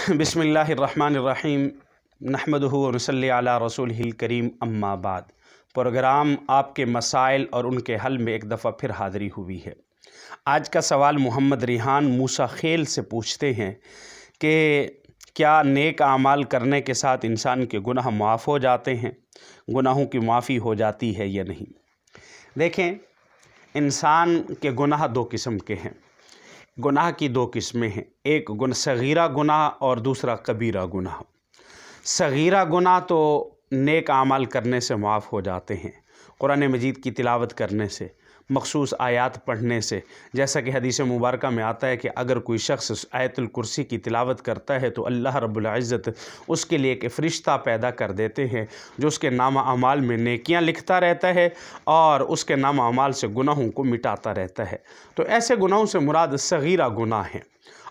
बिस्मिल्लाहिर्रहमानिर्रहीम नहमदुहु व नसल्ली अला रसूलिहिल करीम अम्मा बाद। प्रोग्राम आपके मसाइल और उनके हल में एक दफ़ा फिर हाज़िरी हुई है। आज का सवाल मोहम्मद रिहान मूसा खेल से पूछते हैं कि क्या नेक आमाल करने के साथ इंसान के गुनाह माफ़ हो जाते हैं, गुनाहों की माफ़ी हो जाती है या नहीं। देखें, इंसान के गुनाह दो किस्म के हैं। गुनाह की दो किस्में हैं, एक सगीरा गुनाह और दूसरा कबीरा गुनाह। सगीरा गुनाह तो नेक आमाल करने से माफ़ हो जाते हैं, कुरान मजीद की तिलावत करने से, मखसूस आयात पढ़ने से। जैसा कि हदीस मुबारक में आता है कि अगर कोई शख्स आयतुल कुर्सी की तिलावत करता है तो अल्लाह रब्बुल इज़्ज़त उसके लिए एक फ़रिश्ता पैदा कर देते हैं जो उसके नामा अमाल में नेकियां लिखता रहता है और उसके नामा अमाल से गुनाहों को मिटाता रहता है। तो ऐसे गुनाहों से मुराद सगीरा गुनाह है।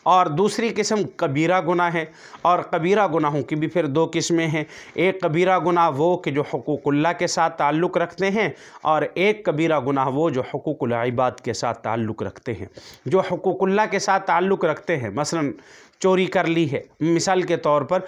और दूसरी किस्म कबीरा गुनाह है, और कबीरा गुनाहों की भी फिर दो किस्में हैं। एक कबीरा गुनाह वो कि जो हुकूकुल्लाह के साथ ताल्लुक़ रखते हैं, और एक कबीरा गुनाह वो जो हुकूकुल इबाद के साथ ताल्लुक़ रखते हैं। जो हुकूकुल्लाह के साथ ताल्लुक़ रखते हैं, मसलन चोरी कर ली है, मिसाल के तौर पर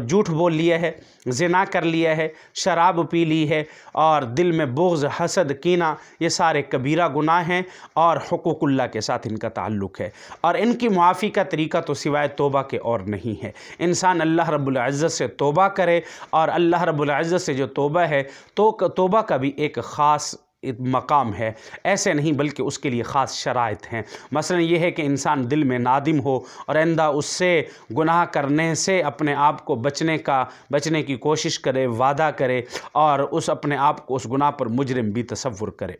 झूठ बोल लिया है, ज़िना कर लिया है, शराब पी ली है, और दिल में बुग़्ज़, हसद, कीना, ये सारे कबीरा गुनाह हैं और हुकूकुल्लाह के साथ इनका ताल्लुक़ है। और इनकी मुआफ़ी का तरीका तो सिवाय तौबा के और नहीं है। इंसान अल्लाह रब्बुल इज़्ज़त से तौबा करे, और अल्लाह रब्बुल इज़्ज़त से जो तौबा है तो तौबा का भी एक ख़ास मकाम है। ऐसे नहीं बल्कि उसके लिए ख़ास शराइत हैं। मसलन ये है कि इंसान दिल में नादिम हो और आइंदा उससे गुनाह करने से अपने आप को बचने की कोशिश करे, वादा करे, और उस अपने आप को उस गुनाह पर मुजरिम भी तसव्वुर करे।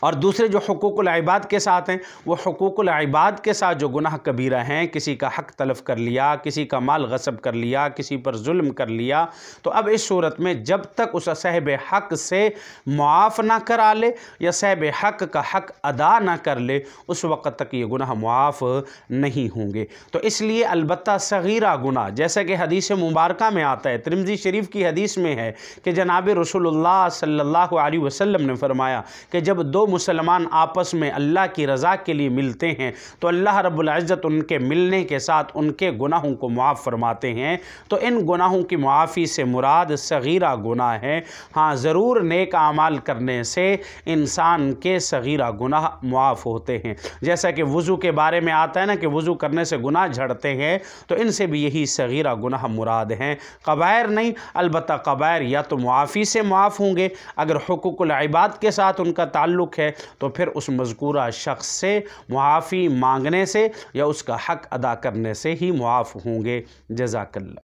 और दूसरे जो हुकूकुल इबाद के साथ हैं, वो हुकूकुल इबाद के साथ जो गुनाह कबीरा हैं, किसी का हक़ तलफ़ कर लिया, किसी का माल गसब कर लिया, किसी पर जुल्म कर लिया, तो अब इस सूरत में जब तक उस साहिब हक़ से मुआफ़ ना करा ले या साहिब हक़ का हक़ अदा ना कर ले, उस वक़्त तक ये गुनाह मुआफ़ नहीं होंगे। तो इसलिए अलबत्ता सगीरा गुनाह, जैसा कि हदीस मुबारक में आता है, तिरमिज़ी शरीफ की हदीस में है कि जनाब रसूलुल्लाह सल्लल्लाहु अलैहि वसल्लम ने फरमाया कि जब दो मुसलमान आपस में अल्लाह की रज़ा के लिए मिलते हैं तो अल्लाह रब्बुल इज़्ज़त उनके मिलने के साथ उनके गुनाहों को मुआफ़ फरमाते हैं। तो इन गुनाहों की मुआफ़ी से मुराद सगीरा गुनाह है। हाँ, ज़रूर नेक आमाल करने से इंसान के सगीरा गुनाह मुआफ़ होते हैं। जैसा कि वज़ू के बारे में आता है ना कि वज़ू करने से गुनाह झड़ते हैं, तो इनसे भी यही सगीरा गुनाह मुराद हैं, कबायर नहीं। अलबत्ता कबायर या तो मुआफ़ी से मुआफ़ होंगे, अगर हुकूकुल इबाद के साथ उनका ताल्लुक़ है तो फिर उस मज़कूरा शख्स से मुआफ़ी मांगने से या उसका हक़ अदा करने से ही मुआफ़ होंगे। जज़ाकल्लाह।